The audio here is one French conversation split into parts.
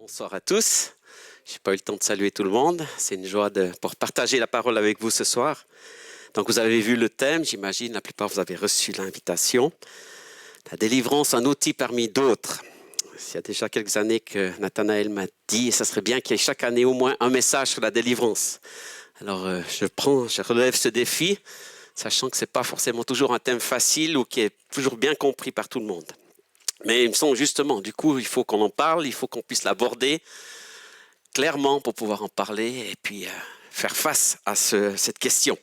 Bonsoir à tous. Je n'ai pas eu le temps de saluer tout le monde. C'est une joie pour partager la parole avec vous ce soir. Donc vous avez vu le thème, j'imagine, la plupart vous avez reçu l'invitation. La délivrance, un outil parmi d'autres. Il y a déjà quelques années que Nathanaël m'a dit, et ça serait bien qu'il y ait chaque année au moins un message sur la délivrance. Alors je relève ce défi, sachant que ce n'est pas forcément toujours un thème facile ou qui est toujours bien compris par tout le monde. Mais il me semble justement, du coup, il faut qu'on en parle, il faut qu'on puisse l'aborder clairement pour pouvoir en parler et puis faire face à cette question.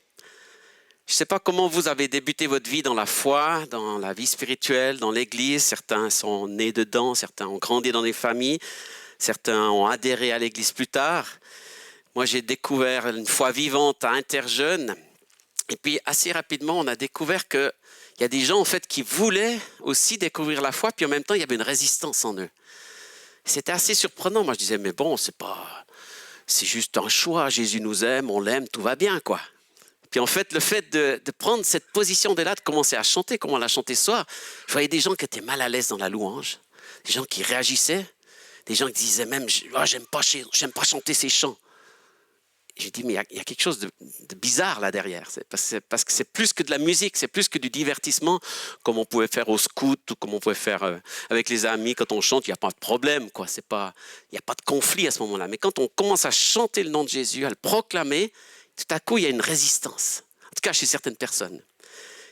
Je ne sais pas comment vous avez débuté votre vie dans la foi, dans la vie spirituelle, dans l'Église. Certains sont nés dedans, certains ont grandi dans des familles, certains ont adhéré à l'Église plus tard. Moi, j'ai découvert une foi vivante à Interjeunes. Et puis, assez rapidement, on a découvert qu'il y a des gens, en fait, qui voulaient aussi découvrir la foi, puis en même temps, il y avait une résistance en eux. C'était assez surprenant. Moi, je disais, mais bon, c'est juste un choix. Jésus nous aime, on l'aime, tout va bien, quoi. Puis en fait, le fait de prendre cette position de là, de commencer à chanter, comme on l'a chanté ce soir, je voyais des gens qui étaient mal à l'aise dans la louange, des gens qui réagissaient, des gens qui disaient même, j'aime pas chanter ces chants. J'ai dit, mais il y a quelque chose de bizarre là derrière. Parce que c'est plus que de la musique, c'est plus que du divertissement, comme on pouvait faire au scout ou comme on pouvait faire avec les amis. Quand on chante, il n'y a pas de problème, quoi. Il n'y a pas de conflit à ce moment-là. Mais quand on commence à chanter le nom de Jésus, à le proclamer, tout à coup, il y a une résistance. En tout cas, chez certaines personnes.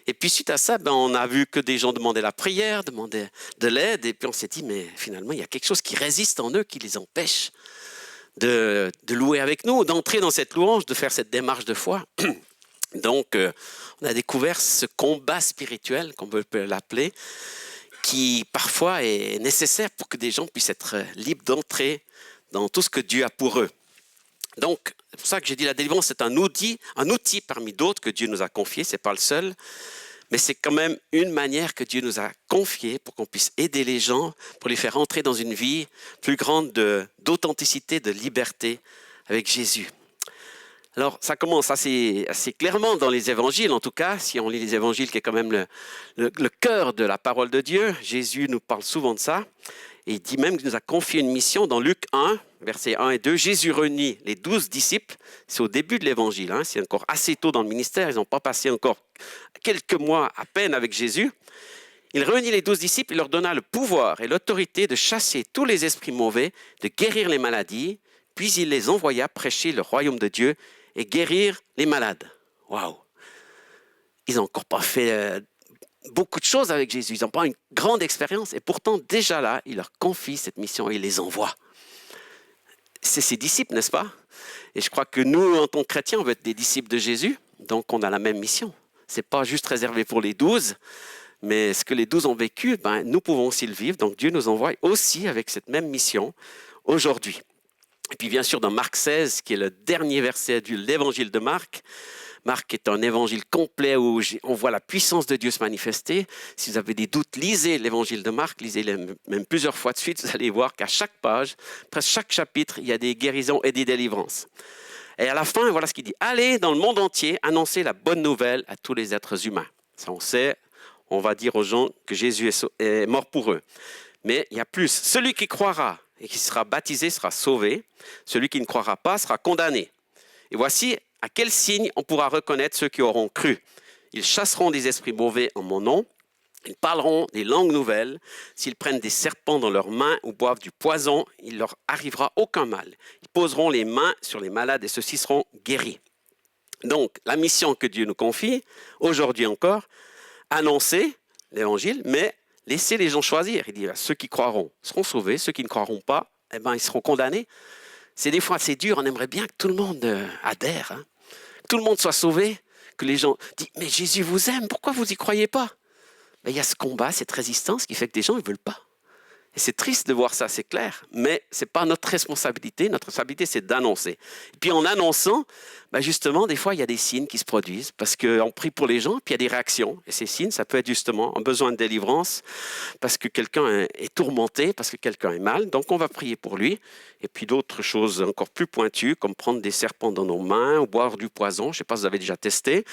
Et puis, suite à ça, on a vu que des gens demandaient la prière, demandaient de l'aide. Et puis, on s'est dit, mais finalement, il y a quelque chose qui résiste en eux, qui les empêche de louer avec nous, d'entrer dans cette louange, de faire cette démarche de foi. Donc, on a découvert ce combat spirituel, qu'on peut l'appeler, qui parfois est nécessaire pour que des gens puissent être libres d'entrer dans tout ce que Dieu a pour eux. Donc, c'est pour ça que j'ai dit la délivrance, c'est un outil parmi d'autres que Dieu nous a confié, ce n'est pas le seul. Mais c'est quand même une manière que Dieu nous a confiée pour qu'on puisse aider les gens, pour les faire entrer dans une vie plus grande d'authenticité, de liberté avec Jésus. Alors, ça commence assez clairement dans les évangiles, en tout cas, si on lit les évangiles, qui est quand même le cœur de la parole de Dieu. Jésus nous parle souvent de ça. Et il dit même qu'il nous a confié une mission dans Luc 1, versets 1 et 2. Jésus réunit les 12 disciples. C'est au début de l'évangile, c'est encore assez tôt dans le ministère. Ils n'ont pas passé encore quelques mois à peine avec Jésus. Il réunit les 12 disciples et leur donna le pouvoir et l'autorité de chasser tous les esprits mauvais, de guérir les maladies. Puis il les envoya prêcher le royaume de Dieu et guérir les malades. Waouh! Ils n'ont encore pas fait beaucoup de choses avec Jésus. Ils n'ont pas une grande expérience. Et pourtant, déjà là, il leur confie cette mission et il les envoie. C'est ses disciples, n'est-ce pas? Et je crois que nous, en tant que chrétiens, on veut être des disciples de Jésus. Donc, on a la même mission. Ce n'est pas juste réservé pour les 12, mais ce que les 12 ont vécu, nous pouvons aussi le vivre. Donc, Dieu nous envoie aussi avec cette même mission aujourd'hui. Et puis, bien sûr, dans Marc 16, qui est le dernier verset de l'évangile de Marc, Marc est un évangile complet où on voit la puissance de Dieu se manifester. Si vous avez des doutes, lisez l'évangile de Marc, lisez-le même plusieurs fois de suite. Vous allez voir qu'à chaque page, presque chaque chapitre, il y a des guérisons et des délivrances. Et à la fin, voilà ce qu'il dit. Allez dans le monde entier, annoncer la bonne nouvelle à tous les êtres humains. Ça, on sait, on va dire aux gens que Jésus est mort pour eux. Mais il y a plus. Celui qui croira et qui sera baptisé sera sauvé. Celui qui ne croira pas sera condamné. Et voici à quel signe on pourra reconnaître ceux qui auront cru. Ils chasseront des esprits mauvais en mon nom. Ils parleront des langues nouvelles. S'ils prennent des serpents dans leurs mains ou boivent du poison, il ne leur arrivera aucun mal. Ils poseront les mains sur les malades et ceux-ci seront guéris. Donc, la mission que Dieu nous confie, aujourd'hui encore, annoncer l'évangile, mais laisser les gens choisir. Il dit, ceux qui croiront seront sauvés, ceux qui ne croiront pas, ils seront condamnés. C'est des fois assez dur, on aimerait bien que tout le monde adhère, que tout le monde soit sauvé, que les gens disent « Mais Jésus vous aime, pourquoi vous n'y croyez pas ?» Il y a ce combat, cette résistance qui fait que des gens ne veulent pas. Et c'est triste de voir ça, c'est clair, mais ce n'est pas notre responsabilité. Notre responsabilité, c'est d'annoncer. Et puis en annonçant, justement, des fois, il y a des signes qui se produisent parce qu'on prie pour les gens, puis il y a des réactions. Et ces signes, ça peut être justement un besoin de délivrance parce que quelqu'un est tourmenté, parce que quelqu'un est mal. Donc, on va prier pour lui. Et puis d'autres choses encore plus pointues, comme prendre des serpents dans nos mains ou boire du poison. Je ne sais pas si vous avez déjà testé.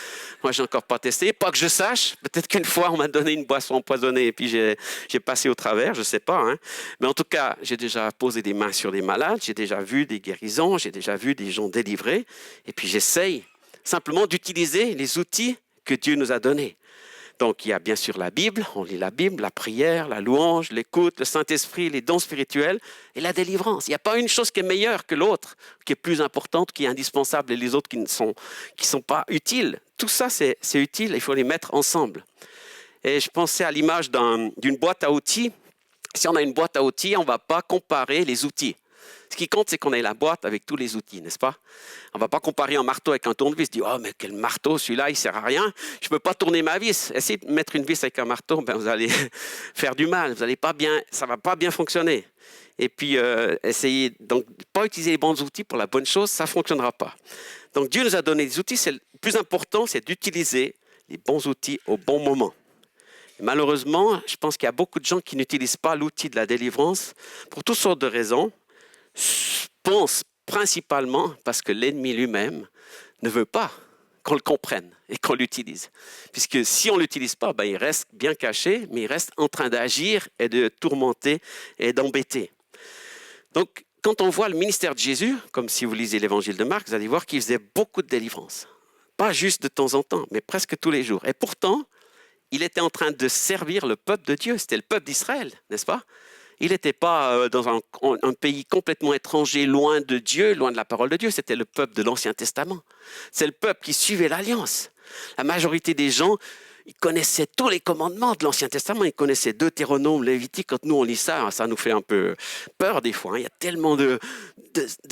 Moi, je n'ai encore pas testé. Pas que je sache. Peut-être qu'une fois, on m'a donné une boisson empoisonnée et puis j'ai passé au travers. Je ne sais pas. Hein. Mais en tout cas, j'ai déjà posé des mains sur des malades, j'ai déjà vu des guérisons, j'ai déjà vu des gens délivrés. Et puis j'essaye simplement d'utiliser les outils que Dieu nous a donnés. Donc, il y a bien sûr la Bible, on lit la Bible, la prière, la louange, l'écoute, le Saint-Esprit, les dons spirituels et la délivrance. Il n'y a pas une chose qui est meilleure que l'autre, qui est plus importante, qui est indispensable et les autres qui ne sont pas utiles. Tout ça, c'est utile, il faut les mettre ensemble. Et je pensais à l'image d'une boîte à outils. Si on a une boîte à outils, on ne va pas comparer les outils. Ce qui compte, c'est qu'on ait la boîte avec tous les outils, n'est-ce pas? On ne va pas comparer un marteau avec un tournevis. Dire, oh, mais quel marteau, celui-là, il ne sert à rien. Je ne peux pas tourner ma vis. Essayez de mettre une vis avec un marteau, ben, vous allez faire du mal. Ça ne va pas bien fonctionner. Et puis, essayez donc de ne pas utiliser les bons outils pour la bonne chose, ça ne fonctionnera pas. Donc, Dieu nous a donné des outils. Le plus important, c'est d'utiliser les bons outils au bon moment. Et malheureusement, je pense qu'il y a beaucoup de gens qui n'utilisent pas l'outil de la délivrance pour toutes sortes de raisons. Pense principalement parce que l'ennemi lui-même ne veut pas qu'on le comprenne et qu'on l'utilise. Puisque si on ne l'utilise pas, ben, il reste bien caché, mais il reste en train d'agir et de tourmenter et d'embêter. Donc, quand on voit le ministère de Jésus, comme si vous lisez l'évangile de Marc, vous allez voir qu'il faisait beaucoup de délivrances. Pas juste de temps en temps, mais presque tous les jours. Et pourtant, il était en train de servir le peuple de Dieu. C'était le peuple d'Israël, n'est-ce pas? Il n'était pas dans un pays complètement étranger, loin de Dieu, loin de la parole de Dieu. C'était le peuple de l'Ancien Testament. C'est le peuple qui suivait l'Alliance. La majorité des gens, ils connaissaient tous les commandements de l'Ancien Testament. Ils connaissaient Deutéronome, Lévitique. Quand nous, on lit ça, ça nous fait un peu peur des fois. Il y a tellement de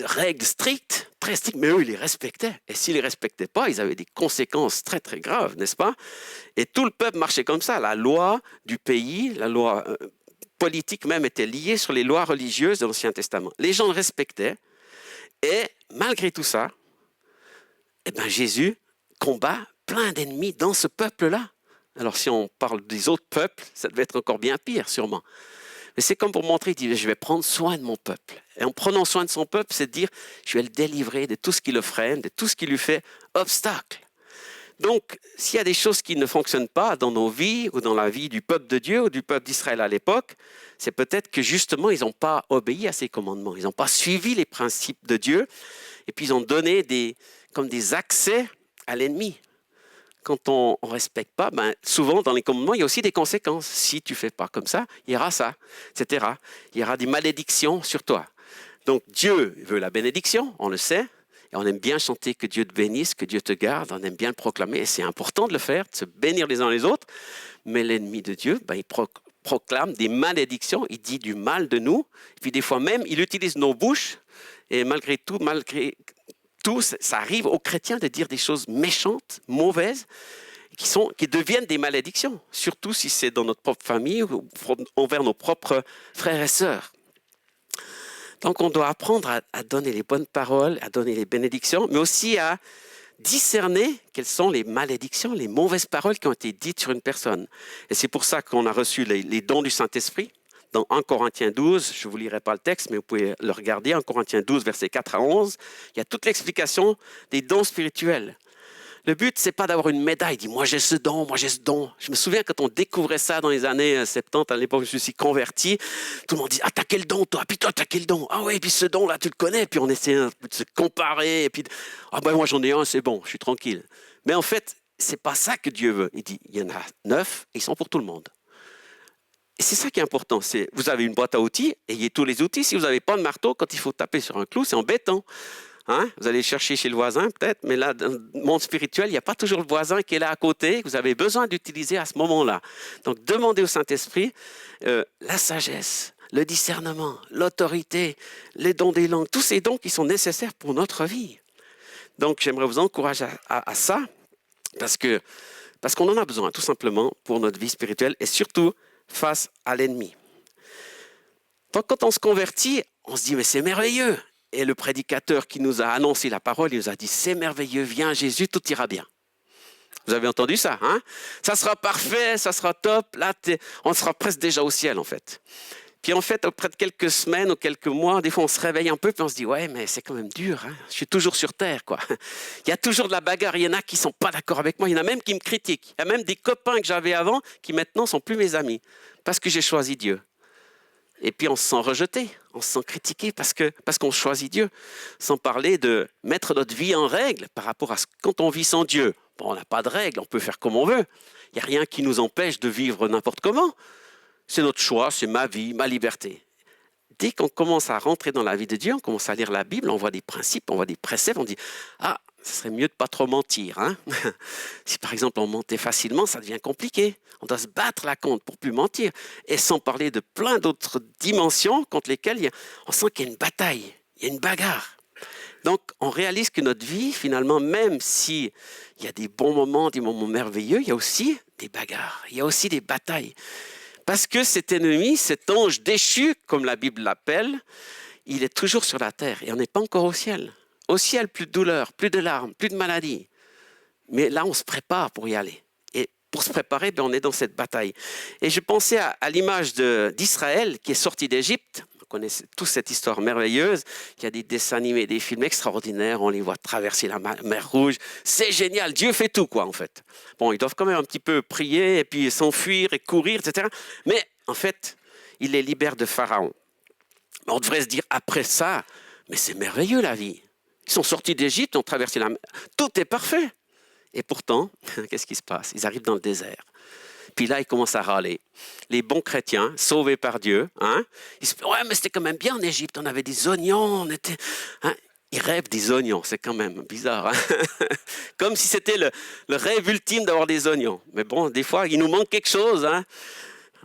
règles strictes, très strictes, mais eux, ils les respectaient. Et s'ils ne les respectaient pas, ils avaient des conséquences très, très graves, n'est-ce pas? Et tout le peuple marchait comme ça. La loi du pays, la loi politique même était liée sur les lois religieuses de l'Ancien Testament. Les gens le respectaient et malgré tout ça, eh ben Jésus combat plein d'ennemis dans ce peuple-là. Alors si on parle des autres peuples, ça devait être encore bien pire sûrement. Mais c'est comme pour montrer, il dit, je vais prendre soin de mon peuple. Et en prenant soin de son peuple, c'est de dire, je vais le délivrer de tout ce qui le freine, de tout ce qui lui fait obstacle. Donc, s'il y a des choses qui ne fonctionnent pas dans nos vies ou dans la vie du peuple de Dieu ou du peuple d'Israël à l'époque, c'est peut-être que justement, ils n'ont pas obéi à ces commandements. Ils n'ont pas suivi les principes de Dieu et puis ils ont donné comme des accès à l'ennemi. Quand on ne respecte pas, ben, souvent dans les commandements, il y a aussi des conséquences. Si tu ne fais pas comme ça, il y aura ça, etc. Il y aura des malédictions sur toi. Donc, Dieu veut la bénédiction, on le sait. Et on aime bien chanter que Dieu te bénisse, que Dieu te garde, on aime bien le proclamer, et c'est important de le faire, de se bénir les uns les autres. Mais l'ennemi de Dieu, ben, il proclame des malédictions, il dit du mal de nous, et puis des fois même, il utilise nos bouches, et malgré tout, ça arrive aux chrétiens de dire des choses méchantes, mauvaises, qui deviennent des malédictions, surtout si c'est dans notre propre famille ou envers nos propres frères et sœurs. Donc, on doit apprendre à donner les bonnes paroles, à donner les bénédictions, mais aussi à discerner quelles sont les malédictions, les mauvaises paroles qui ont été dites sur une personne. Et c'est pour ça qu'on a reçu les dons du Saint-Esprit. Dans 1 Corinthiens 12, je ne vous lirai pas le texte, mais vous pouvez le regarder, 1 Corinthiens 12, versets 4 à 11, il y a toute l'explication des dons spirituels. Le but, ce n'est pas d'avoir une médaille, dit moi j'ai ce don, moi j'ai ce don. Je me souviens quand on découvrait ça dans les années 70, à l'époque où je me suis converti, tout le monde dit ah t'as quel don toi, puis toi t'as quel don, ah oui, puis ce don là tu le connais, puis on essayait de se comparer, et puis ah ben moi j'en ai un, c'est bon, je suis tranquille. Mais en fait, c'est pas ça que Dieu veut. Il dit il y en a 9, et ils sont pour tout le monde. Et c'est ça qui est important, c'est vous avez une boîte à outils, ayez tous les outils. Si vous n'avez pas de marteau, quand il faut taper sur un clou, c'est embêtant. Hein? Vous allez chercher chez le voisin peut-être, mais là, dans le monde spirituel, il n'y a pas toujours le voisin qui est là à côté, que vous avez besoin d'utiliser à ce moment-là. Donc, demandez au Saint-Esprit la sagesse, le discernement, l'autorité, les dons des langues, tous ces dons qui sont nécessaires pour notre vie. Donc, j'aimerais vous encourager à ça, parce qu'on en a besoin, tout simplement, pour notre vie spirituelle, et surtout face à l'ennemi. Donc, quand on se convertit, on se dit, mais c'est merveilleux. Et le prédicateur qui nous a annoncé la parole, il nous a dit, c'est merveilleux, viens Jésus, tout ira bien. Vous avez entendu ça, hein? Ça sera parfait, ça sera top. Là, on sera presque déjà au ciel, en fait. Puis en fait, auprès de quelques semaines ou quelques mois, des fois, on se réveille un peu, puis on se dit, ouais, mais c'est quand même dur, hein? Je suis toujours sur terre, quoi. Il y a toujours de la bagarre, il y en a qui ne sont pas d'accord avec moi, il y en a même qui me critiquent. Il y a même des copains que j'avais avant qui maintenant ne sont plus mes amis, parce que j'ai choisi Dieu. Et puis on se sent rejeté, on se sent critiqué parce qu'on choisit Dieu. Sans parler de mettre notre vie en règle par rapport à quand on vit sans Dieu. Bon, on n'a pas de règle, on peut faire comme on veut. Il n'y a rien qui nous empêche de vivre n'importe comment. C'est notre choix, c'est ma vie, ma liberté. Dès qu'on commence à rentrer dans la vie de Dieu, on commence à lire la Bible, on voit des principes, on voit des préceptes, on dit « Ah, ce serait mieux de ne pas trop mentir. Hein? » Si par exemple on mentait facilement, ça devient compliqué. On doit se battre la contre pour ne plus mentir. Et sans parler de plein d'autres dimensions contre lesquelles on sent qu'il y a une bataille, il y a une bagarre. Donc on réalise que notre vie, finalement, même s'il y a des bons moments, des moments merveilleux, il y a aussi des bagarres, il y a aussi des batailles. Parce que cet ennemi, cet ange déchu, comme la Bible l'appelle, il est toujours sur la terre et on n'est pas encore au ciel. Au ciel, plus de douleur, plus de larmes, plus de maladies. Mais là, on se prépare pour y aller. Et pour se préparer, on est dans cette bataille. Et je pensais à l'image d'Israël qui est sorti d'Égypte. On connaît tous cette histoire merveilleuse. Il y a des dessins animés, des films extraordinaires. On les voit traverser la mer Rouge. C'est génial. Dieu fait tout, quoi, en fait. Bon, ils doivent quand même un petit peu prier et puis s'enfuir et courir, etc. Mais en fait, il les libère de Pharaon. On devrait se dire, après ça, mais c'est merveilleux la vie. Ils sont sortis d'Égypte, ont traversé la mer. Tout est parfait. Et pourtant, qu'est-ce qui se passe? Ils arrivent dans le désert. Puis là, ils commencent à râler. Les bons chrétiens, sauvés par Dieu, hein, ils se disent, ouais, mais c'était quand même bien en Égypte, on avait des oignons, on était... Hein, ils rêvent des oignons, c'est quand même bizarre. Hein. Comme si c'était le rêve ultime d'avoir des oignons. Mais bon, des fois, il nous manque quelque chose. Hein.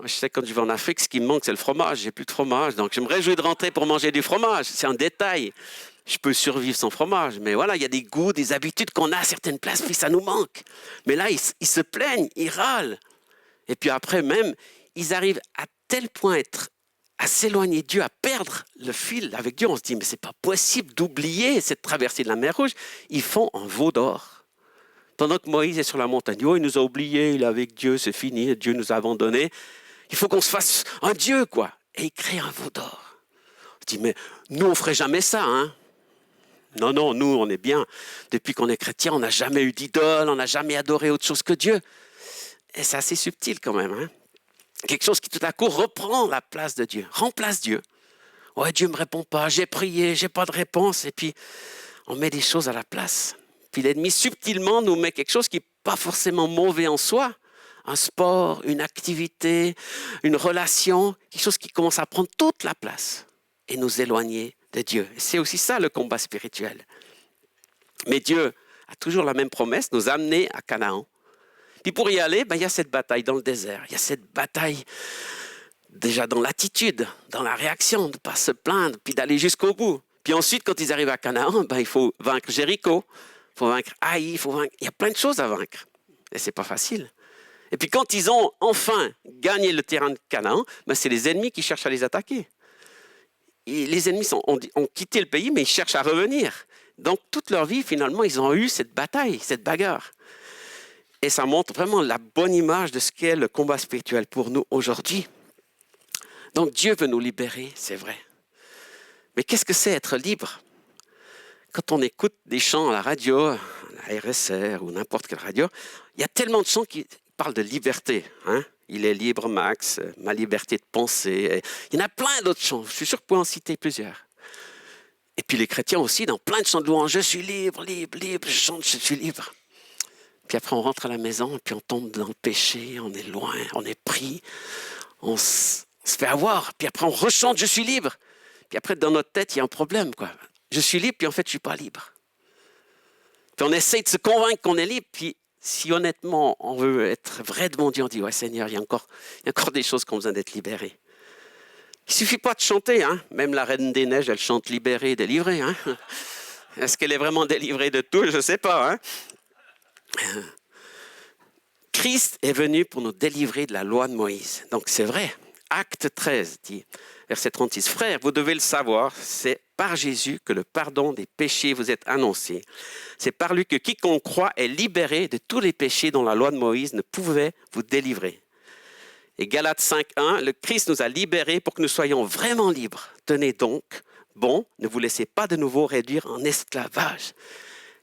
Je sais, quand je vais en Afrique, ce qui me manque, c'est le fromage. J'ai plus de fromage, donc je me réjouis de rentrer pour manger du fromage. C'est un détail. Je peux survivre sans fromage, mais voilà, il y a des goûts, des habitudes qu'on a à certaines places, puis ça nous manque. Mais là, ils se plaignent, ils râlent. Et puis après même, ils arrivent à tel point à s'éloigner de Dieu, à perdre le fil avec Dieu. On se dit, mais c'est pas possible d'oublier cette traversée de la mer Rouge. Ils font un veau d'or. Pendant que Moïse est sur la montagne, oh, il nous a oubliés, il est avec Dieu, c'est fini, Dieu nous a abandonnés. Il faut qu'on se fasse un Dieu, quoi. Et il crée un veau d'or. On se dit, mais nous, on ferait jamais ça, hein. Non, nous, on est bien. Depuis qu'on est chrétien, on n'a jamais eu d'idole, on n'a jamais adoré autre chose que Dieu. Et c'est assez subtil quand même. Hein? Quelque chose qui tout à coup reprend la place de Dieu, remplace Dieu. Ouais, Dieu ne me répond pas, j'ai prié, j'ai pas de réponse. Et puis, on met des choses à la place. Puis l'ennemi, subtilement, nous met quelque chose qui n'est pas forcément mauvais en soi. Un sport, une activité, une relation, quelque chose qui commence à prendre toute la place et nous éloigner de Dieu. Et c'est aussi ça le combat spirituel. Mais Dieu a toujours la même promesse, nous amener à Canaan. Puis pour y aller, il y a cette bataille dans le désert. Il y a cette bataille déjà dans l'attitude, dans la réaction, de ne pas se plaindre, puis d'aller jusqu'au bout. Puis ensuite, quand ils arrivent à Canaan, il faut vaincre Jéricho, il faut vaincre Haï, il y a plein de choses à vaincre. Et ce n'est pas facile. Et puis quand ils ont enfin gagné le terrain de Canaan, c'est les ennemis qui cherchent à les attaquer. Et les ennemis ont quitté le pays, mais ils cherchent à revenir. Donc, toute leur vie, finalement, ils ont eu cette bataille, cette bagarre. Et ça montre vraiment la bonne image de ce qu'est le combat spirituel pour nous aujourd'hui. Donc, Dieu veut nous libérer, c'est vrai. Mais qu'est-ce que c'est être libre? Quand on écoute des chants à la radio, à la RSR ou n'importe quelle radio, il y a tellement de chants qui parlent de liberté, hein? Il est libre, Max, ma liberté de penser. Il y en a plein d'autres chants. Je suis sûr que vous pouvez en citer plusieurs. Et puis les chrétiens aussi, dans plein de chants de louange, je suis libre, je chante, je suis libre. Puis après, on rentre à la maison, et puis on tombe dans le péché, on est loin, on est pris, on se fait avoir. Puis après, on rechante, je suis libre. Puis après, dans notre tête, il y a un problème, quoi. Je suis libre, puis en fait, je ne suis pas libre. Puis on essaye de se convaincre qu'on est libre, puis si honnêtement on veut être vrai devant Dieu, on dit « Ouais Seigneur, il y a encore des choses qui ont besoin d'être libérées. » Il ne suffit pas de chanter, hein. Même la Reine des Neiges, elle chante libérée, délivrée. Hein. Est-ce qu'elle est vraiment délivrée de tout? Je ne sais pas. Hein. Christ est venu pour nous délivrer de la loi de Moïse. Donc c'est vrai. Acte 13 dit, verset 36, « Frères, vous devez le savoir, c'est par Jésus que le pardon des péchés vous est annoncé. C'est par lui que quiconque croit est libéré de tous les péchés dont la loi de Moïse ne pouvait vous délivrer. » Et Galates 5.1, « Le Christ nous a libérés pour que nous soyons vraiment libres. Tenez donc, bon, ne vous laissez pas de nouveau réduire en esclavage.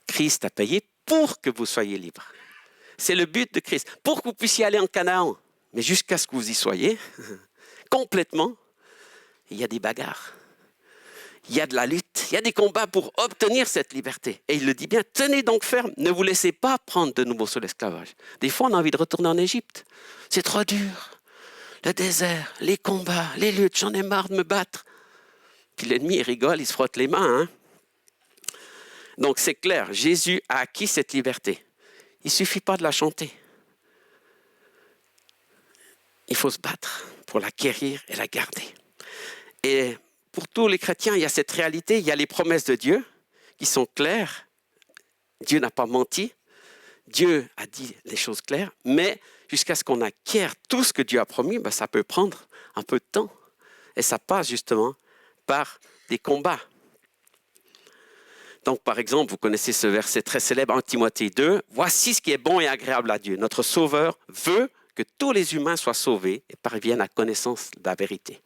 Christ a payé pour que vous soyez libres. » C'est le but de Christ, pour que vous puissiez aller en Canaan. Mais jusqu'à ce que vous y soyez, complètement, il y a des bagarres. Il y a de la lutte, il y a des combats pour obtenir cette liberté. Et il le dit bien, tenez donc ferme, ne vous laissez pas prendre de nouveau sous l'esclavage. Des fois, on a envie de retourner en Égypte. C'est trop dur. Le désert, les combats, les luttes, j'en ai marre de me battre. Puis l'ennemi, il rigole, il se frotte les mains. Donc c'est clair, Jésus a acquis cette liberté. Il ne suffit pas de la chanter. Il faut se battre pour l'acquérir et la garder. Et pour tous les chrétiens, il y a cette réalité, il y a les promesses de Dieu qui sont claires. Dieu n'a pas menti. Dieu a dit les choses claires, mais jusqu'à ce qu'on acquiert tout ce que Dieu a promis, ça peut prendre un peu de temps. Et ça passe justement par des combats. Donc, par exemple, vous connaissez ce verset très célèbre en Timothée 2. « Voici ce qui est bon et agréable à Dieu. Notre Sauveur veut que tous les humains soient sauvés et parviennent à connaissance de la vérité. »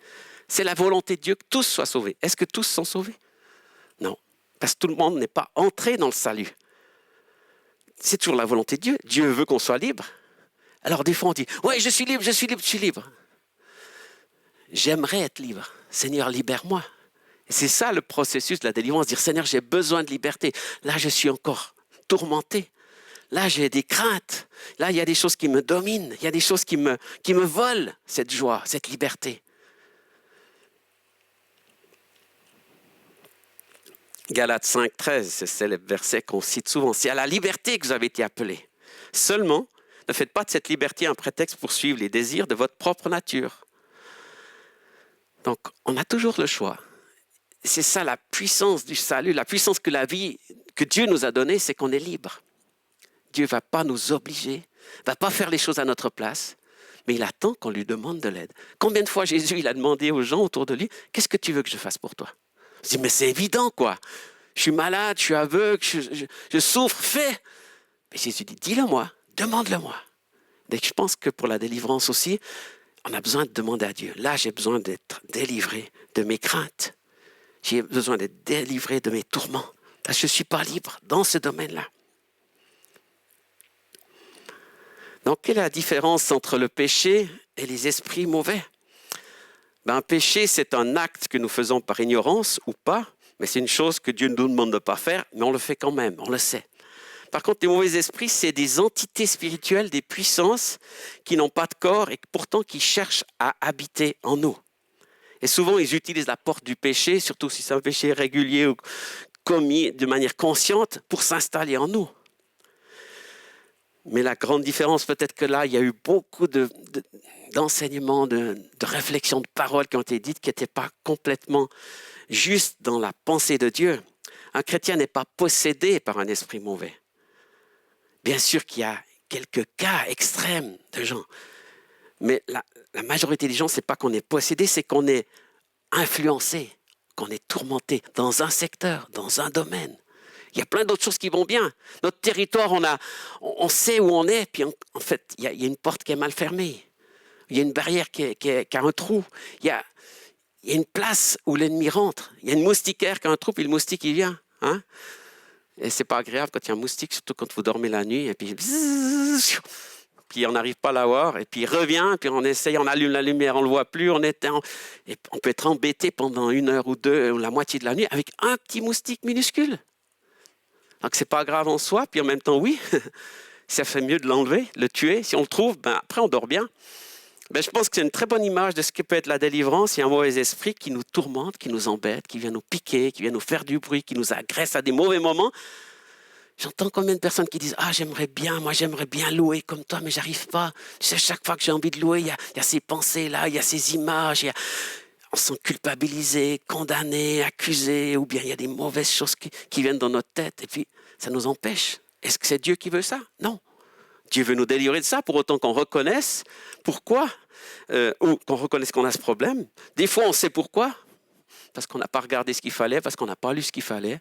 C'est la volonté de Dieu que tous soient sauvés. Est-ce que tous sont sauvés? Non, parce que tout le monde n'est pas entré dans le salut. C'est toujours la volonté de Dieu. Dieu veut qu'on soit libre. Alors des fois on dit, ouais, je suis libre, je suis libre, je suis libre. J'aimerais être libre. Seigneur, libère-moi. Et c'est ça le processus de la délivrance, dire, Seigneur, j'ai besoin de liberté. Là, je suis encore tourmenté. Là, j'ai des craintes. Là, il y a des choses qui me dominent. Il y a des choses qui me volent cette joie, cette liberté. Galates 5, 13, c'est le verset qu'on cite souvent. C'est à la liberté que vous avez été appelés. Seulement, ne faites pas de cette liberté un prétexte pour suivre les désirs de votre propre nature. Donc, on a toujours le choix. C'est ça la puissance du salut, la puissance que la vie que Dieu nous a donnée, c'est qu'on est libre. Dieu ne va pas nous obliger, ne va pas faire les choses à notre place, mais il attend qu'on lui demande de l'aide. Combien de fois Jésus il a demandé aux gens autour de lui, « Qu'est-ce que tu veux que je fasse pour toi ?» Je dis, mais c'est évident, quoi. Je suis malade, je suis aveugle, je souffre, fais. Mais Jésus dit, dis-le-moi, demande-le-moi. Donc je pense que pour la délivrance aussi, on a besoin de demander à Dieu. Là, j'ai besoin d'être délivré de mes craintes. J'ai besoin d'être délivré de mes tourments. Parce que je ne suis pas libre dans ce domaine-là. Donc, quelle est la différence entre le péché et les esprits mauvais? Un péché, c'est un acte que nous faisons par ignorance ou pas, mais c'est une chose que Dieu nous demande de ne pas faire, mais on le fait quand même, on le sait. Par contre, les mauvais esprits, c'est des entités spirituelles, des puissances qui n'ont pas de corps et pourtant qui cherchent à habiter en nous. Et souvent, ils utilisent la porte du péché, surtout si c'est un péché régulier ou commis de manière consciente, pour s'installer en nous. Mais la grande différence, peut-être que là, il y a eu beaucoup d'enseignements, de réflexions, de paroles qui ont été dites qui n'étaient pas complètement justes dans la pensée de Dieu. Un chrétien n'est pas possédé par un esprit mauvais. Bien sûr qu'il y a quelques cas extrêmes de gens, mais la majorité des gens, ce n'est pas qu'on est possédé, c'est qu'on est influencé, qu'on est tourmenté dans un secteur, dans un domaine. Il y a plein d'autres choses qui vont bien. Notre territoire, on sait où on est, puis en fait, il y a une porte qui est mal fermée. Il y a une barrière qui a un trou. Il y a une place où l'ennemi rentre. Il y a une moustiquaire qui a un trou, puis le moustique, il vient. Et c'est pas agréable quand il y a un moustique, surtout quand vous dormez la nuit, et puis on n'arrive pas à l'avoir, et puis il revient, puis on essaye, on allume la lumière, on ne le voit plus, et on peut être embêté pendant 1 heure ou 2, ou la moitié de la nuit, avec un petit moustique minuscule. Donc, ce n'est pas grave en soi, puis en même temps, oui, ça fait mieux de l'enlever, le tuer. Si on le trouve, après, on dort bien. Je pense que c'est une très bonne image de ce que peut être la délivrance. Il y a un mauvais esprit qui nous tourmente, qui nous embête, qui vient nous piquer, qui vient nous faire du bruit, qui nous agresse à des mauvais moments. J'entends combien de personnes qui disent « Ah, j'aimerais bien louer comme toi, mais j'arrive pas. Tu sais, chaque fois que j'ai envie de louer, il y a ces pensées-là, il y a ces images, on se sent culpabilisé, condamné, accusé, ou bien il y a des mauvaises choses qui viennent dans notre tête, et puis ça nous empêche. Est-ce que c'est Dieu qui veut ça? Non. Dieu veut nous délivrer de ça, pour autant qu'on reconnaisse pourquoi, ou qu'on reconnaisse qu'on a ce problème. Des fois, on sait pourquoi, parce qu'on n'a pas regardé ce qu'il fallait, parce qu'on n'a pas lu ce qu'il fallait,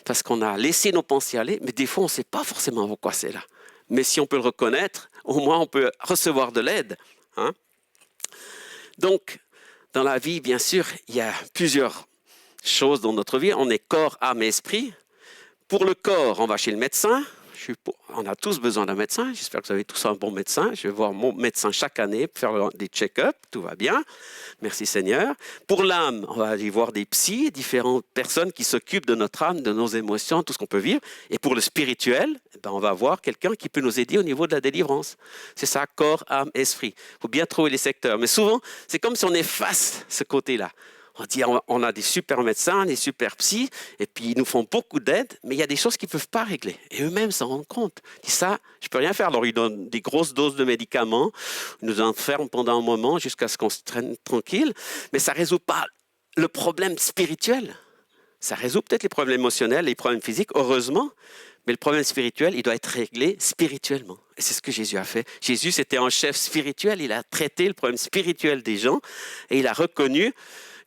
parce qu'on a laissé nos pensées aller, mais des fois, on ne sait pas forcément pourquoi c'est là. Mais si on peut le reconnaître, au moins, on peut recevoir de l'aide. Donc, dans la vie, bien sûr, il y a plusieurs choses dans notre vie. On est corps, âme et esprit. Pour le corps, on va chez le médecin. Je On a tous besoin d'un médecin. J'espère que vous avez tous un bon médecin. Je vais voir mon médecin chaque année pour faire des check-ups. Tout va bien. Merci Seigneur. Pour l'âme, on va aller voir des psys, différentes personnes qui s'occupent de notre âme, de nos émotions, tout ce qu'on peut vivre. Et pour le spirituel, on va voir quelqu'un qui peut nous aider au niveau de la délivrance. C'est ça, corps, âme, esprit. Il faut bien trouver les secteurs. Mais souvent, c'est comme si on efface ce côté-là. On dit on a des super médecins, des super psys, et puis ils nous font beaucoup d'aide, mais il y a des choses qu'ils ne peuvent pas régler. Et eux-mêmes s'en rendent compte. Ils disent ça, je ne peux rien faire. Alors ils donnent des grosses doses de médicaments, ils nous enferment pendant un moment jusqu'à ce qu'on se traîne tranquille, mais ça ne résout pas le problème spirituel. Ça résout peut-être les problèmes émotionnels, les problèmes physiques, heureusement, mais le problème spirituel, il doit être réglé spirituellement. Et c'est ce que Jésus a fait. Jésus, c'était un chef spirituel, il a traité le problème spirituel des gens, et il a reconnu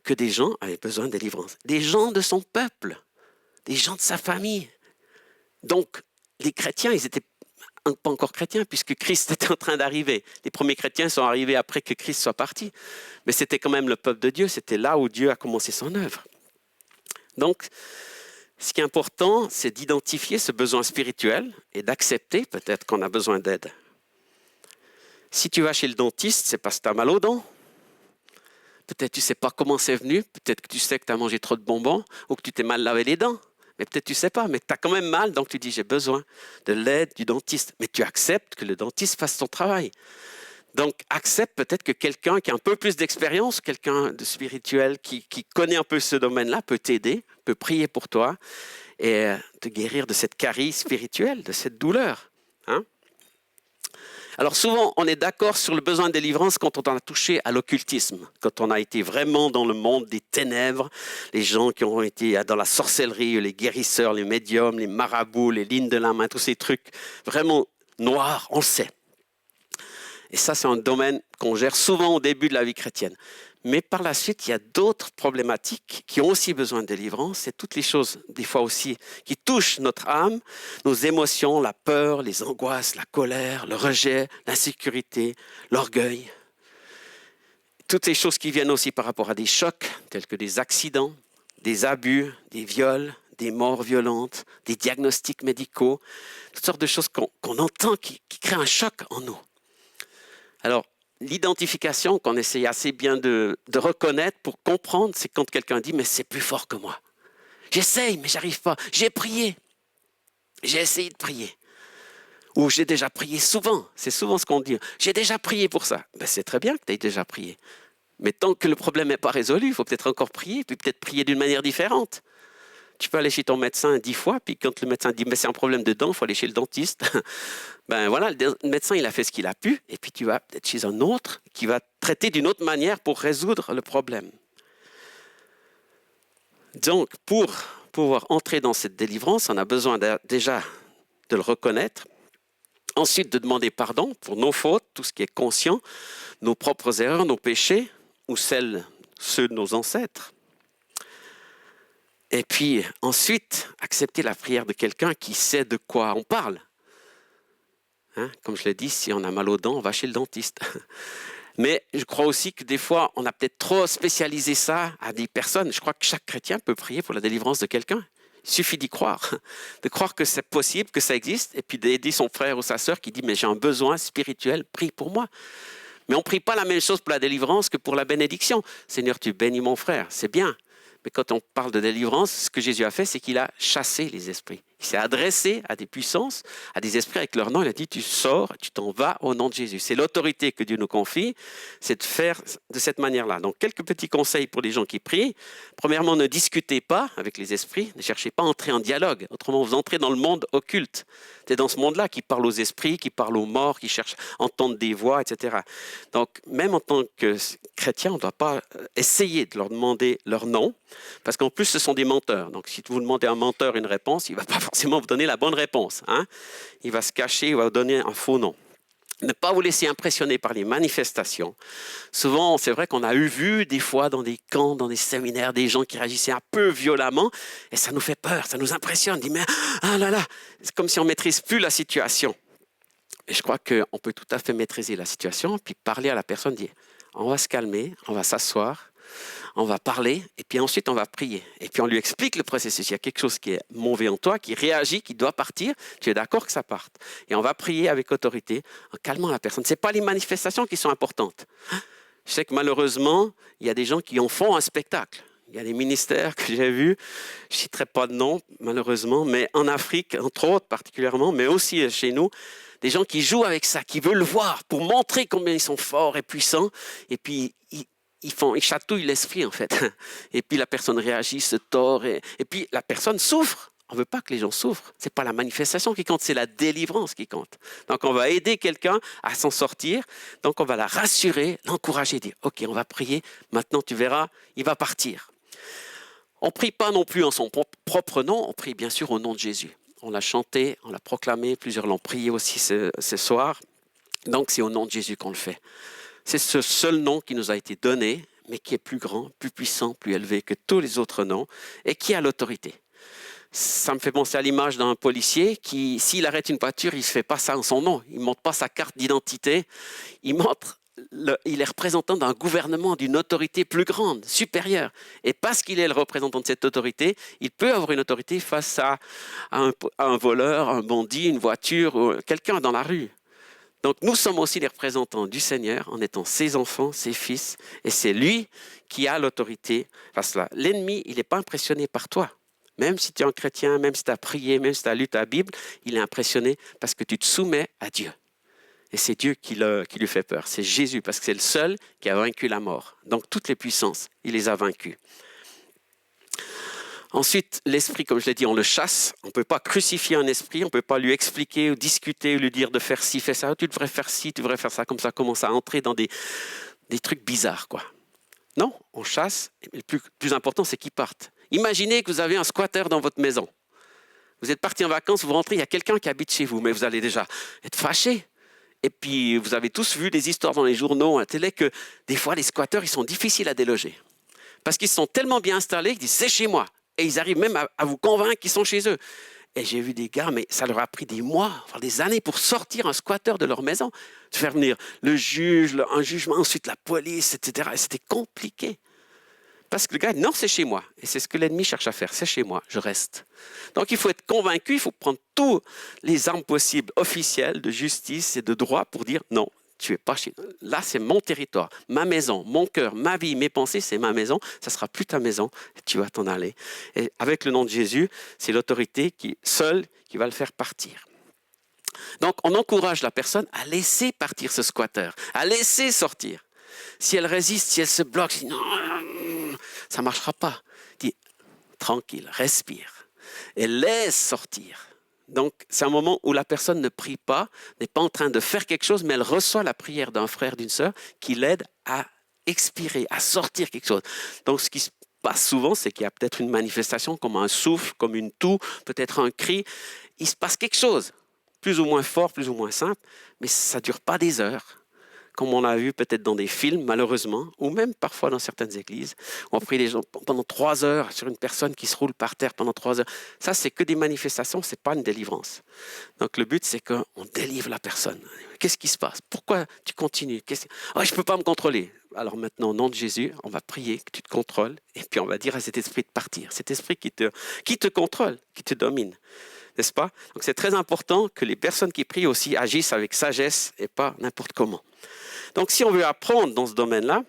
que des gens avaient besoin de délivrance. Des gens de son peuple, des gens de sa famille. Donc, les chrétiens, ils n'étaient pas encore chrétiens puisque Christ était en train d'arriver. Les premiers chrétiens sont arrivés après que Christ soit parti. Mais c'était quand même le peuple de Dieu, c'était là où Dieu a commencé son œuvre. Donc, ce qui est important, c'est d'identifier ce besoin spirituel et d'accepter peut-être qu'on a besoin d'aide. Si tu vas chez le dentiste, c'est parce que tu as mal aux dents. Peut-être tu ne sais pas comment c'est venu, peut-être que tu sais que tu as mangé trop de bonbons ou que tu t'es mal lavé les dents. Mais peut-être tu ne sais pas, mais tu as quand même mal, donc tu dis j'ai besoin de l'aide du dentiste. Mais tu acceptes que le dentiste fasse son travail. Donc accepte peut-être que quelqu'un qui a un peu plus d'expérience, quelqu'un de spirituel qui connaît un peu ce domaine-là peut t'aider, peut prier pour toi et te guérir de cette carie spirituelle, de cette douleur. Hein? Alors souvent, on est d'accord sur le besoin de délivrance quand on a touché à l'occultisme, quand on a été vraiment dans le monde des ténèbres, les gens qui ont été dans la sorcellerie, les guérisseurs, les médiums, les marabouts, les lignes de la main, tous ces trucs vraiment noirs, on le sait. Et ça, c'est un domaine qu'on gère souvent au début de la vie chrétienne. Mais par la suite, il y a d'autres problématiques qui ont aussi besoin de délivrance. C'est toutes les choses, des fois aussi, qui touchent notre âme, nos émotions, la peur, les angoisses, la colère, le rejet, l'insécurité, l'orgueil. Toutes ces choses qui viennent aussi par rapport à des chocs, tels que des accidents, des abus, des viols, des morts violentes, des diagnostics médicaux, toutes sortes de choses qu'on entend qui créent un choc en nous. Alors, l'identification qu'on essaye assez bien de reconnaître pour comprendre, c'est quand quelqu'un dit « mais c'est plus fort que moi ». J'essaye, mais j'arrive pas. J'ai prié. J'ai essayé de prier. Ou j'ai déjà prié souvent. C'est souvent ce qu'on dit. J'ai déjà prié pour ça. Ben, c'est très bien que tu aies déjà prié. Mais tant que le problème n'est pas résolu, il faut peut-être encore prier, puis peut-être prier d'une manière différente. Tu peux aller chez ton médecin 10 fois, puis quand le médecin dit mais c'est un problème de dents, il faut aller chez le dentiste. Ben voilà, le médecin il a fait ce qu'il a pu, et puis tu vas peut-être chez un autre qui va traiter d'une autre manière pour résoudre le problème. Donc, pour pouvoir entrer dans cette délivrance, on a besoin déjà de le reconnaître, ensuite de demander pardon pour nos fautes, tout ce qui est conscient, nos propres erreurs, nos péchés, ou ceux de nos ancêtres. Et puis ensuite, accepter la prière de quelqu'un qui sait de quoi on parle. Hein? Comme je l'ai dit, si on a mal aux dents, on va chez le dentiste. Mais je crois aussi que des fois, on a peut-être trop spécialisé ça à des personnes. Je crois que chaque chrétien peut prier pour la délivrance de quelqu'un. Il suffit d'y croire, de croire que c'est possible, que ça existe, et puis d'aider son frère ou sa sœur qui dit « mais j'ai un besoin spirituel, prie pour moi ». Mais on ne prie pas la même chose pour la délivrance que pour la bénédiction. « Seigneur, tu bénis mon frère », c'est bien. Mais quand on parle de délivrance, ce que Jésus a fait, c'est qu'il a chassé les esprits. Il s'est adressé à des puissances, à des esprits avec leur nom. Il a dit, tu sors, tu t'en vas au nom de Jésus. C'est l'autorité que Dieu nous confie, c'est de faire de cette manière-là. Donc, quelques petits conseils pour les gens qui prient. Premièrement, ne discutez pas avec les esprits. Ne cherchez pas à entrer en dialogue. Autrement, vous entrez dans le monde occulte. C'est dans ce monde-là qui parle aux esprits, qui parle aux morts, qui cherche à entendre des voix, etc. Donc, même en tant que chrétien, on ne doit pas essayer de leur demander leur nom, parce qu'en plus, ce sont des menteurs. Donc, si vous demandez à un menteur une réponse, il ne va pas forcément vous donner la bonne réponse. Hein? Il va se cacher, il va vous donner un faux nom. Ne pas vous laisser impressionner par les manifestations. Souvent, c'est vrai qu'on a vu des fois dans des camps, dans des séminaires, des gens qui réagissaient un peu violemment, et ça nous fait peur, ça nous impressionne. On dit, mais ah là là, c'est comme si on ne maîtrise plus la situation. Et je crois qu'on peut tout à fait maîtriser la situation, puis parler à la personne, dire, on va se calmer, on va s'asseoir, On va parler et puis ensuite on va prier. Et puis on lui explique le processus. Il y a quelque chose qui est mauvais en toi, qui réagit, qui doit partir. Tu es d'accord que ça parte. Et on va prier avec autorité en calmant la personne. Ce n'est pas les manifestations qui sont importantes. Je sais que malheureusement, il y a des gens qui en font un spectacle. Il y a des ministères que j'ai vus, je ne citerai pas de nom malheureusement, mais en Afrique, entre autres particulièrement, mais aussi chez nous, des gens qui jouent avec ça, qui veulent le voir pour montrer combien ils sont forts et puissants. Et puis, ils chatouillent l'esprit en fait. Et puis la personne réagit, se tord. Et puis la personne souffre. On ne veut pas que les gens souffrent. Ce n'est pas la manifestation qui compte, c'est la délivrance qui compte. Donc on va aider quelqu'un à s'en sortir. Donc on va la rassurer, l'encourager, dire « Ok, on va prier, maintenant tu verras, il va partir ». On ne prie pas non plus en son propre nom, on prie bien sûr au nom de Jésus. On l'a chanté, on l'a proclamé, plusieurs l'ont prié aussi ce soir. Donc c'est au nom de Jésus qu'on le fait. C'est ce seul nom qui nous a été donné, mais qui est plus grand, plus puissant, plus élevé que tous les autres noms et qui a l'autorité. Ça me fait penser à l'image d'un policier qui, s'il arrête une voiture, il ne fait pas ça en son nom. Il ne montre pas sa carte d'identité. Il est représentant d'un gouvernement, d'une autorité plus grande, supérieure. Et parce qu'il est le représentant de cette autorité, il peut avoir une autorité face à un voleur, un bandit, une voiture, ou quelqu'un dans la rue. Donc nous sommes aussi les représentants du Seigneur en étant ses enfants, ses fils. Et c'est lui qui a l'autorité face à là. L'ennemi, il n'est pas impressionné par toi. Même si tu es un chrétien, même si tu as prié, même si tu as lu ta Bible, il est impressionné parce que tu te soumets à Dieu. Et c'est Dieu qui lui fait peur. C'est Jésus, parce que c'est le seul qui a vaincu la mort. Donc toutes les puissances, il les a vaincues. Ensuite, l'esprit, comme je l'ai dit, on le chasse. On ne peut pas crucifier un esprit, on ne peut pas lui expliquer ou discuter ou lui dire de faire ci, fais ça. Tu devrais faire ci, tu devrais faire ça, comme ça commence à entrer dans des trucs bizarres, quoi. Non, on chasse. Et le plus important, c'est qu'il parte. Imaginez que vous avez un squatter dans votre maison. Vous êtes parti en vacances, vous rentrez, il y a quelqu'un qui habite chez vous, mais vous allez déjà être fâché. Et puis, vous avez tous vu des histoires dans les journaux, à la télé, que des fois, les squatteurs, ils sont difficiles à déloger. Parce qu'ils sont tellement bien installés qu'ils disent « c'est chez moi ». Et ils arrivent même à vous convaincre qu'ils sont chez eux. Et j'ai vu des gars, mais ça leur a pris des mois, voire des années pour sortir un squatteur de leur maison. De faire venir le juge, un jugement, ensuite la police, etc. Et c'était compliqué. Parce que le gars dit « non, c'est chez moi ». Et c'est ce que l'ennemi cherche à faire. C'est chez moi, je reste. Donc il faut être convaincu, il faut prendre toutes les armes possibles officielles de justice et de droit pour dire « non, tu n'es pas chez moi. Là, c'est mon territoire, ma maison, mon cœur, ma vie, mes pensées, c'est ma maison. Ça ne sera plus ta maison et tu vas t'en aller ». Et avec le nom de Jésus, c'est l'autorité seule qui va le faire partir. Donc on encourage la personne à laisser partir ce squatteur, à laisser sortir. Si elle résiste, si elle se bloque, si non, ça ne marchera pas. Dis, tranquille, respire et laisse sortir. Donc, c'est un moment où la personne ne prie pas, n'est pas en train de faire quelque chose, mais elle reçoit la prière d'un frère, d'une sœur qui l'aide à expirer, à sortir quelque chose. Donc, ce qui se passe souvent, c'est qu'il y a peut-être une manifestation comme un souffle, comme une toux, peut-être un cri. Il se passe quelque chose, plus ou moins fort, plus ou moins simple, mais ça ne dure pas des heures. Comme on a vu peut-être dans des films, malheureusement, ou même parfois dans certaines églises. On prie les gens pendant 3 heures sur une personne qui se roule par terre pendant 3 heures. Ça, c'est que des manifestations, ce n'est pas une délivrance. Donc le but, c'est qu'on délivre la personne. Qu'est-ce qui se passe? Pourquoi tu continues? Oh, je ne peux pas me contrôler. Alors maintenant, au nom de Jésus, on va prier que tu te contrôles et puis on va dire à cet esprit de partir. Cet esprit qui te contrôle, qui te domine. N'est-ce pas? Donc c'est très important que les personnes qui prient aussi agissent avec sagesse et pas n'importe comment. Donc, si on veut apprendre dans ce domaine-là,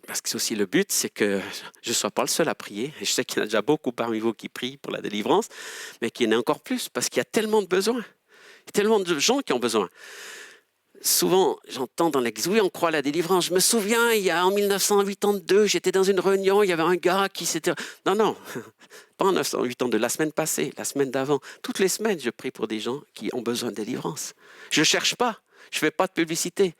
parce que c'est aussi le but, c'est que je ne sois pas le seul à prier. Et je sais qu'il y en a déjà beaucoup parmi vous qui prient pour la délivrance, mais qu'il y en a encore plus, parce qu'il y a tellement de besoins. Il y a tellement de gens qui ont besoin. Souvent, j'entends dans l'église, oui, on croit à la délivrance. Je me souviens, en 1982, j'étais dans une réunion, il y avait un gars qui s'était... Non, pas en 1982, la semaine passée, la semaine d'avant. Toutes les semaines, je prie pour des gens qui ont besoin de délivrance. Je ne cherche pas, je ne fais pas de publicité.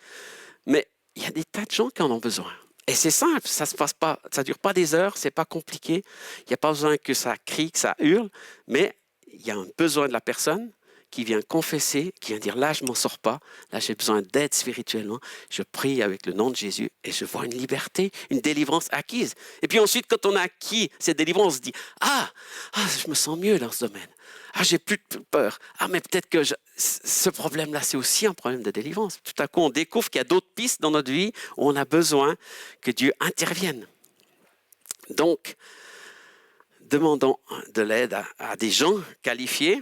Mais il y a des tas de gens qui en ont besoin. Et c'est simple, ça ne dure pas des heures, ce n'est pas compliqué. Il n'y a pas besoin que ça crie, que ça hurle, mais il y a un besoin de la personne qui vient confesser, qui vient dire « là, je ne m'en sors pas, là, j'ai besoin d'aide spirituellement, je prie avec le nom de Jésus et je vois une liberté, une délivrance acquise. » Et puis ensuite, quand on a acquis cette délivrance, on se dit « ah, je me sens mieux dans ce domaine. Ah, j'ai plus de peur. Ah, mais peut-être que ce problème-là, c'est aussi un problème de délivrance. » Tout à coup, on découvre qu'il y a d'autres pistes dans notre vie où on a besoin que Dieu intervienne. Donc, demandons de l'aide à des gens qualifiés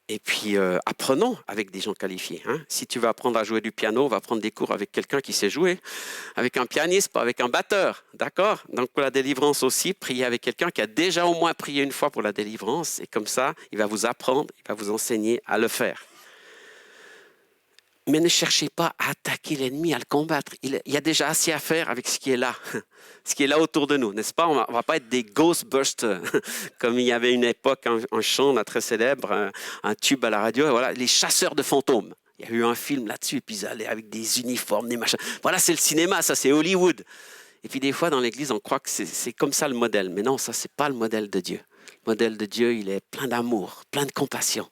et puis apprenons avec des gens qualifiés. Hein. Si tu veux apprendre à jouer du piano, va prendre des cours avec quelqu'un qui sait jouer, avec un pianiste, pas avec un batteur. D'accord? Donc pour la délivrance aussi, priez avec quelqu'un qui a déjà au moins prié une fois pour la délivrance et comme ça, il va vous apprendre, il va vous enseigner à le faire. Mais ne cherchez pas à attaquer l'ennemi, à le combattre. Il y a déjà assez à faire avec ce qui est là, ce qui est là autour de nous, n'est-ce pas? On ne va pas être des Ghostbusters, comme il y avait une époque, un chant là, très célèbre, un tube à la radio, voilà, les chasseurs de fantômes. Il y a eu un film là-dessus, et puis ils allaient avec des uniformes, des machins. Voilà, c'est le cinéma, ça, c'est Hollywood. Et puis des fois, dans l'Église, on croit que c'est comme ça le modèle. Mais non, ça, ce n'est pas le modèle de Dieu. Le modèle de Dieu, il est plein d'amour, plein de compassion.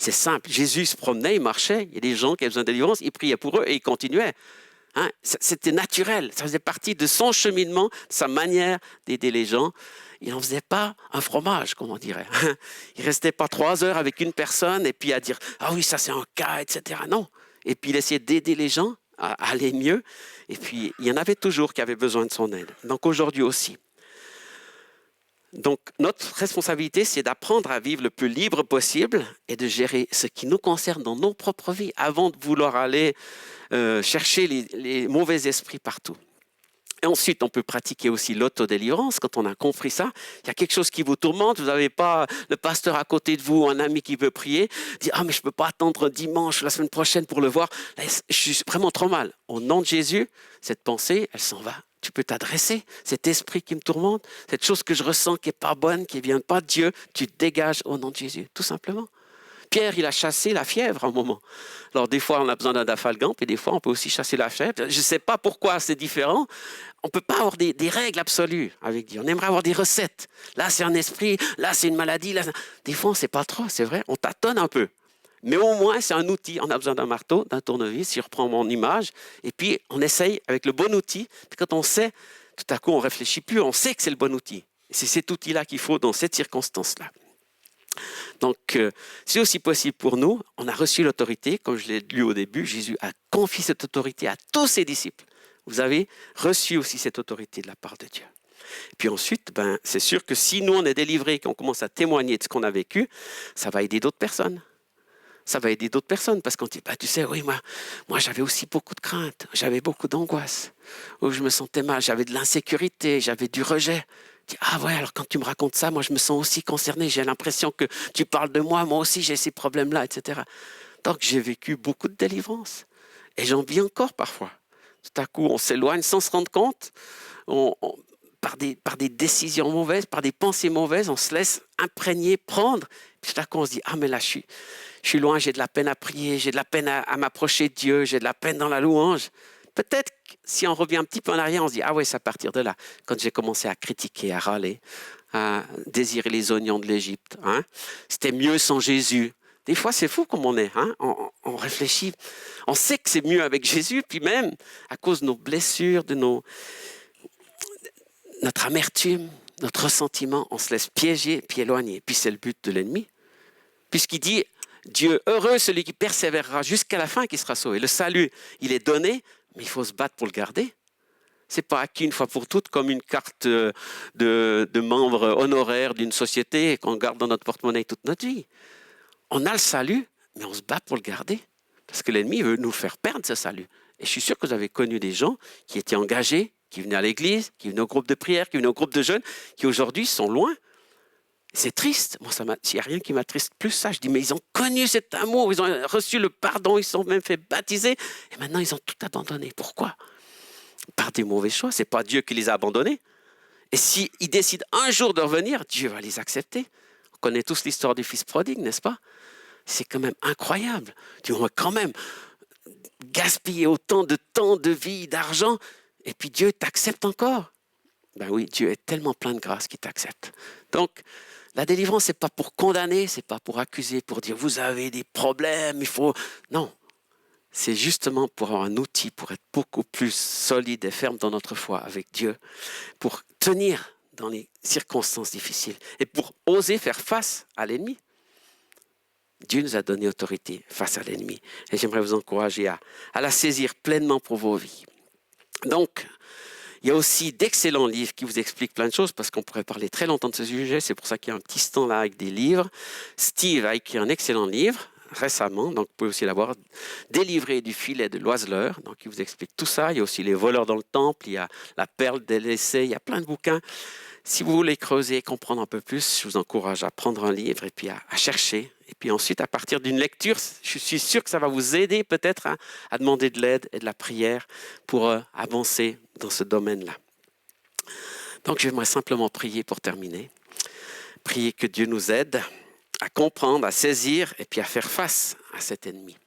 C'est simple. Jésus se promenait, il marchait. Il y a des gens qui avaient besoin de délivrance. Il priait pour eux et il continuait. Hein? C'était naturel. Ça faisait partie de son cheminement, de sa manière d'aider les gens. Il n'en faisait pas un fromage, comme on dirait. Il ne restait pas 3 heures avec une personne et puis à dire « Ah oui, ça c'est un cas, etc. » Non. Et puis il essayait d'aider les gens à aller mieux. Et puis il y en avait toujours qui avaient besoin de son aide. Donc aujourd'hui aussi. Donc, notre responsabilité, c'est d'apprendre à vivre le plus libre possible et de gérer ce qui nous concerne dans nos propres vies avant de vouloir aller chercher les mauvais esprits partout. Et ensuite, on peut pratiquer aussi l'autodélivrance. Quand on a compris ça, il y a quelque chose qui vous tourmente, vous n'avez pas le pasteur à côté de vous, un ami qui veut prier, dit « Ah, mais je ne peux pas attendre dimanche, la semaine prochaine pour le voir. Là, je suis vraiment trop mal. » Au nom de Jésus, cette pensée, elle s'en va. Tu peux t'adresser, cet esprit qui me tourmente, cette chose que je ressens qui n'est pas bonne, qui ne vient pas de Dieu, tu te dégages au nom de Jésus, tout simplement. Pierre, il a chassé la fièvre un moment. Alors, des fois, on a besoin d'un dafalgan, puis des fois, on peut aussi chasser la fièvre. Je ne sais pas pourquoi c'est différent. On ne peut pas avoir des règles absolues avec Dieu. On aimerait avoir des recettes. Là, c'est un esprit, là, c'est une maladie. Là, des fois, on ne sait pas trop, c'est vrai. On tâtonne un peu. Mais au moins, c'est un outil. On a besoin d'un marteau, d'un tournevis, si je reprends mon image. Et puis, on essaye avec le bon outil. Puis quand on sait, tout à coup, on ne réfléchit plus. On sait que c'est le bon outil. Et c'est cet outil-là qu'il faut dans cette circonstance-là. Donc, c'est aussi possible pour nous. On a reçu l'autorité. Comme je l'ai lu au début, Jésus a confié cette autorité à tous ses disciples. Vous avez reçu aussi cette autorité de la part de Dieu. Et puis ensuite, c'est sûr que si nous, on est délivrés, qu'on commence à témoigner de ce qu'on a vécu, ça va aider d'autres personnes. Ça va aider d'autres personnes parce qu'on dit, tu sais, oui, moi j'avais aussi beaucoup de craintes, j'avais beaucoup d'angoisse, où je me sentais mal, j'avais de l'insécurité, j'avais du rejet. Je dis, ah ouais, alors quand tu me racontes ça, moi je me sens aussi concerné, j'ai l'impression que tu parles de moi aussi j'ai ces problèmes-là, etc. Donc j'ai vécu beaucoup de délivrance et j'en vis encore parfois. Tout à coup, on s'éloigne sans se rendre compte, par des décisions mauvaises, par des pensées mauvaises, on se laisse imprégner, prendre. Puis tout à coup, on se dit, ah mais là, je suis loin, j'ai de la peine à prier, j'ai de la peine à m'approcher de Dieu, j'ai de la peine dans la louange. Peut-être que si on revient un petit peu en arrière, on se dit, ah ouais, c'est à partir de là, quand j'ai commencé à critiquer, à râler, à désirer les oignons de l'Égypte. Hein? C'était mieux sans Jésus. Des fois, c'est fou comme on est. Hein? On réfléchit. On sait que c'est mieux avec Jésus, puis même à cause de nos blessures, de notre amertume, notre ressentiment, on se laisse piéger puis éloigner. Puis c'est le but de l'ennemi. Puisqu'il dit, Dieu heureux, celui qui persévérera jusqu'à la fin qui sera sauvé. Le salut, il est donné, mais il faut se battre pour le garder. Ce n'est pas acquis une fois pour toutes comme une carte de membre honoraire d'une société qu'on garde dans notre porte-monnaie toute notre vie. On a le salut, mais on se bat pour le garder. Parce que l'ennemi veut nous faire perdre ce salut. Et je suis sûr que vous avez connu des gens qui étaient engagés, qui venaient à l'église, qui venaient au groupe de prière, qui venaient au groupe de jeunes, qui aujourd'hui sont loin. C'est triste. Moi, il n'y a rien qui m'attriste plus ça. Je dis, mais ils ont connu cet amour, ils ont reçu le pardon, ils se sont même fait baptiser. Et maintenant, ils ont tout abandonné. Pourquoi? Par des mauvais choix. Ce n'est pas Dieu qui les a abandonnés. Et s'ils décident un jour de revenir, Dieu va les accepter. On connaît tous l'histoire du fils prodigue, n'est-ce pas? C'est quand même incroyable. Tu vas quand même gaspiller autant de temps, de vie, d'argent, et puis Dieu t'accepte encore. Ben oui, Dieu est tellement plein de grâce qu'il t'accepte. Donc, la délivrance, ce n'est pas pour condamner, ce n'est pas pour accuser, pour dire vous avez des problèmes, il faut... Non, c'est justement pour avoir un outil, pour être beaucoup plus solide et ferme dans notre foi avec Dieu, pour tenir dans les circonstances difficiles et pour oser faire face à l'ennemi. Dieu nous a donné autorité face à l'ennemi. Et j'aimerais vous encourager à la saisir pleinement pour vos vies. Donc, Il y a aussi d'excellents livres qui vous expliquent plein de choses parce qu'on pourrait parler très longtemps de ce sujet. C'est pour ça qu'il y a un petit stand là avec des livres. Steve a écrit un excellent livre récemment, donc vous pouvez aussi l'avoir, Délivré du filet de l'oiseleur. Donc il vous explique tout ça. Il y a aussi Les voleurs dans le temple, il y a La perle des délaissée, il y a plein de bouquins. Si vous voulez creuser et comprendre un peu plus, je vous encourage à prendre un livre et puis à chercher. Et puis ensuite, à partir d'une lecture, je suis sûr que ça va vous aider peut-être à demander de l'aide et de la prière pour avancer dans ce domaine-là. Donc, j'aimerais simplement prier pour terminer. Prier que Dieu nous aide à comprendre, à saisir et puis à faire face à cet ennemi.